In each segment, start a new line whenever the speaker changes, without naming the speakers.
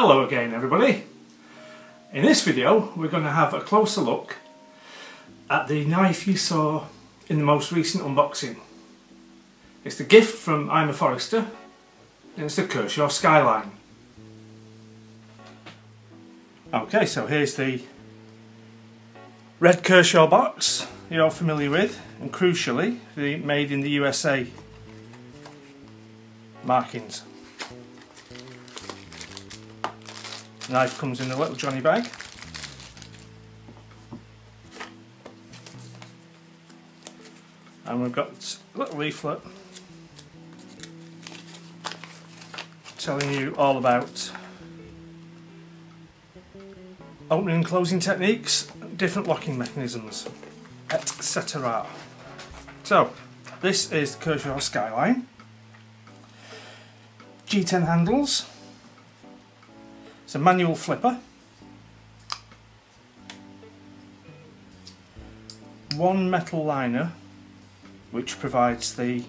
Hello again everybody. In this video we're going to have a closer look at the knife you saw in the most recent unboxing. It's the gift from I'm a Forester and it's the Kershaw Skyline. Okay, so here's the red Kershaw box you're all familiar with, and crucially the made in the USA markings. The knife comes in a little Johnny bag. And we've got a little leaflet telling you all about opening and closing techniques, different locking mechanisms, etc. So, this is the Kershaw Skyline. G10 handles. It's a manual flipper. One metal liner which provides the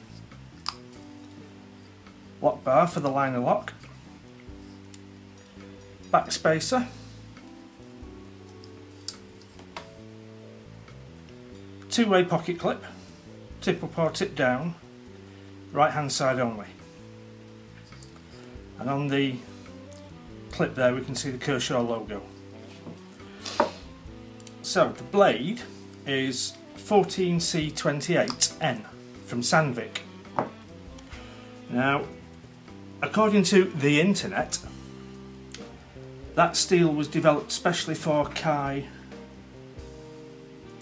lock bar for the liner lock. Back spacer. Two-way pocket clip. Tip up or tip down. Right hand side only. And on the clip there we can see the Kershaw logo. So the blade is 14C28N from Sandvik. Now, according to the internet, that steel was developed specially for Kai,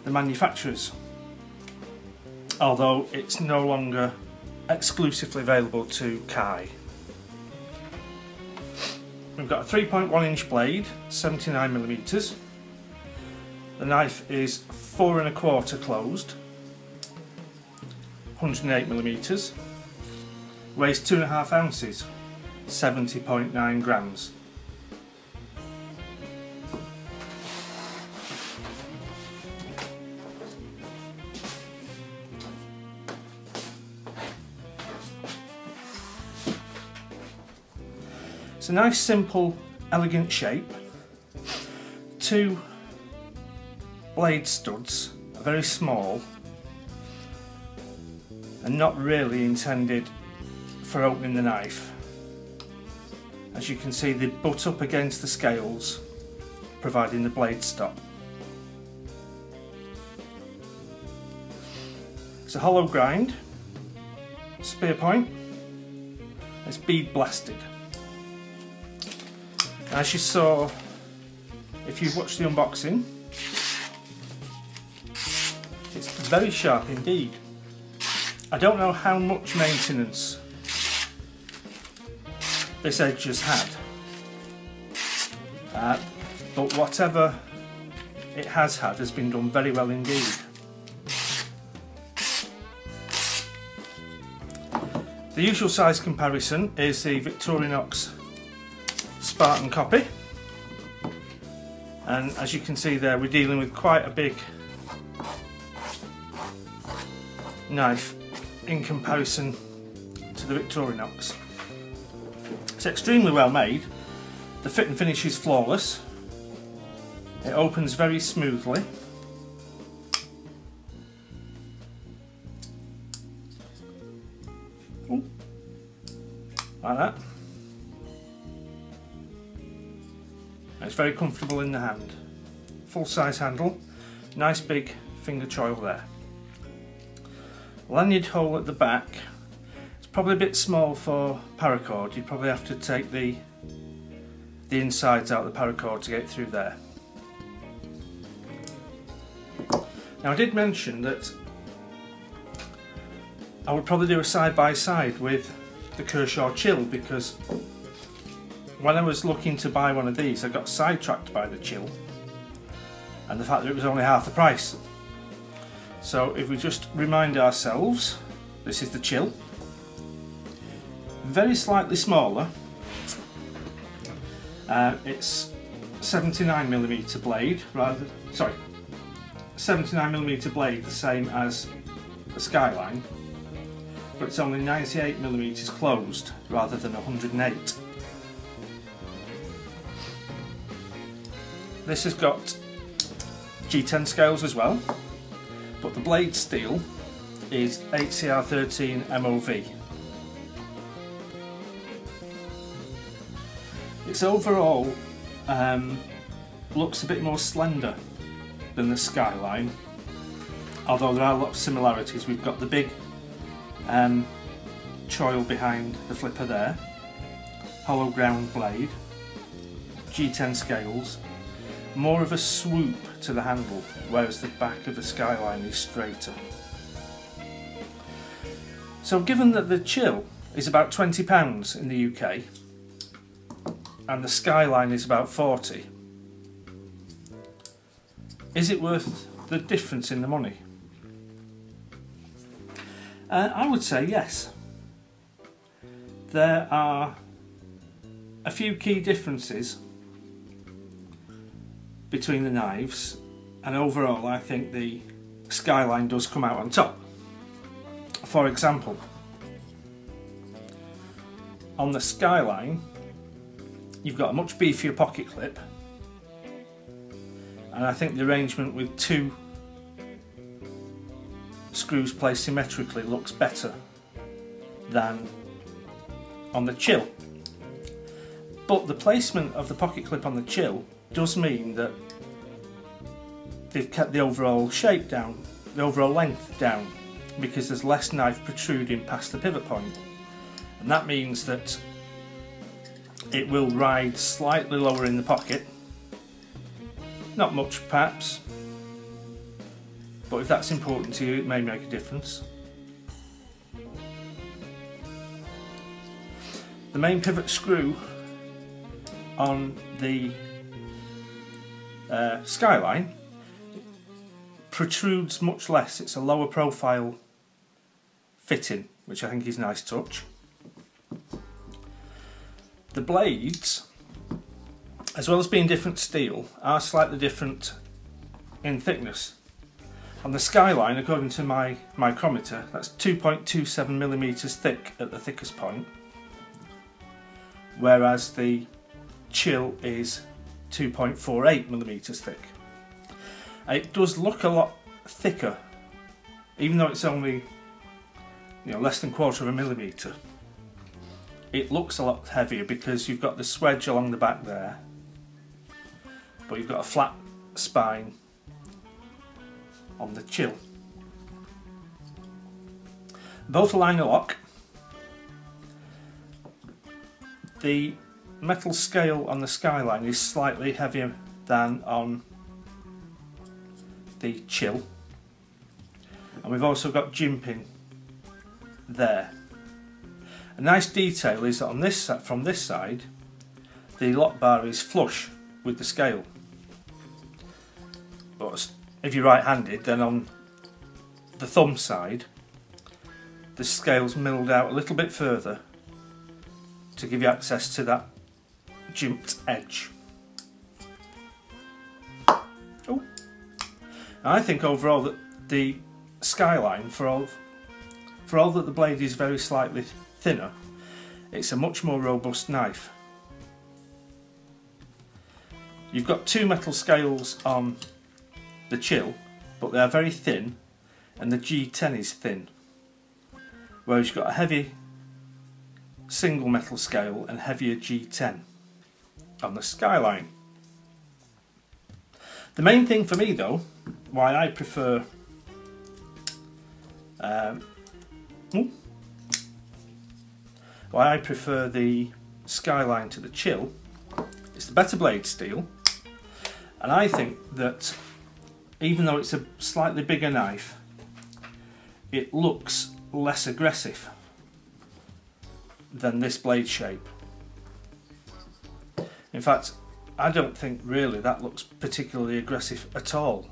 the manufacturers, although it's no longer exclusively available to Kai. We've got a 3.1 inch blade, 79mm. The knife is 4 1/4 closed, 108mm. Weighs 2.5 ounces, 70.9 grams. It's a nice, simple, elegant shape. Two blade studs are very small and not really intended for opening the knife. As you can see, they butt up against the scales, providing the blade stop. It's a hollow grind, spear point. It's bead blasted. As you saw, if you watched the unboxing, it's very sharp indeed. I don't know how much maintenance this edge has had, but whatever it has had has been done very well indeed. The usual size comparison is the Victorinox Spartan copy, and as you can see there, we're dealing with quite a big knife in comparison to the Victorinox. It's extremely well made. The fit and finish is flawless. It opens very smoothly. Ooh, like that. It's very comfortable in the hand. Full size handle, nice big finger choil there. Lanyard hole at the back. It's probably a bit small for paracord. You'd probably have to take the insides out of the paracord to get through there. Now, I did mention that I would probably do a side by side with the Kershaw Chill, because when I was looking to buy one of these, I got sidetracked by the Chill and the fact that it was only half the price. So if we just remind ourselves, this is the Chill. Very slightly smaller. It's 79mm blade, 79mm blade, the same as the Skyline, but it's only 98mm closed rather than 108. this has got G10 scales as well, but the blade steel is 8CR13 MOV. It's overall looks a bit more slender than the Skyline, although there are a lot of similarities. We've got the big choil behind the flipper there, hollow ground blade, G10 scales, more of a swoop to the handle, whereas the back of the Skyline is straighter. So given that the Chill is about £20 in the UK and the Skyline is about 40, is it worth the difference in the money? I would say yes. There are a few key differences between the knives, and overall I think the Skyline does come out on top. For example, on the Skyline you've got a much beefier pocket clip, and I think the arrangement with two screws placed symmetrically looks better than on the Chill. But the placement of the pocket clip on the Chill does mean that they've kept the overall shape down, the overall length down, because there's less knife protruding past the pivot point, and that means that it will ride slightly lower in the pocket, not much perhaps, but if that's important to you it may make a difference. The main pivot screw on the Skyline protrudes much less. It's a lower profile fitting, which I think is a nice touch. The blades, as well as being different steel, are slightly different in thickness. On the Skyline, according to my micrometer, that's 2.27mm thick at the thickest point, whereas the Chill is 2.48mm thick. It does look a lot thicker, even though it's only less than 1/4 millimetre. It looks a lot heavier because you've got the swedge along the back there, but you've got a flat spine on the Chill. Both are liner lock. The metal scale on the Skyline is slightly heavier than on the Chill, and we've also got jimping there. A nice detail is that on this, from this side, the lock bar is flush with the scale, but if you're right-handed, then on the thumb side the scale's milled out a little bit further to give you access to that jimped edge. Oh. I think overall that the Skyline, for all that the blade is very slightly thinner, it's a much more robust knife. You've got two metal scales on the Chill, but they are very thin, and the G10 is thin, whereas you've got a heavy single metal scale and heavier G10 on the Skyline. The main thing for me though, why I prefer the Skyline to the Chill is the better blade steel, and I think that even though it's a slightly bigger knife, it looks less aggressive than this blade shape. In fact, I don't think really that looks particularly aggressive at all,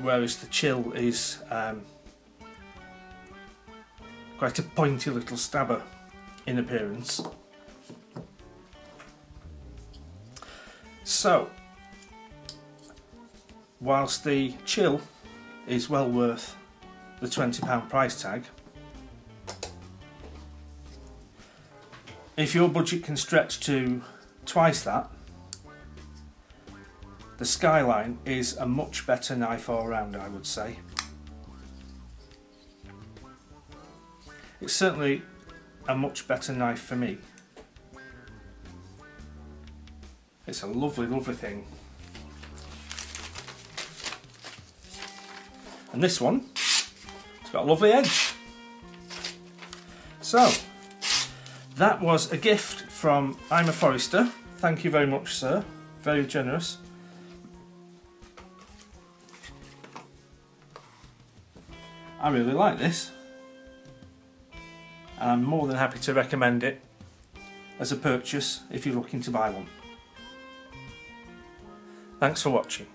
whereas the Chill is quite a pointy little stabber in appearance. So, whilst the Chill is well worth the £20 price tag, if your budget can stretch to twice that, the Skyline is a much better knife all round, I would say. It's certainly a much better knife for me. It's a lovely, lovely thing. And this one, it's got a lovely edge. So, that was a gift from I'm a Forester. Thank you very much, sir. Very generous. I really like this. And I'm more than happy to recommend it as a purchase if you're looking to buy one. Thanks for watching.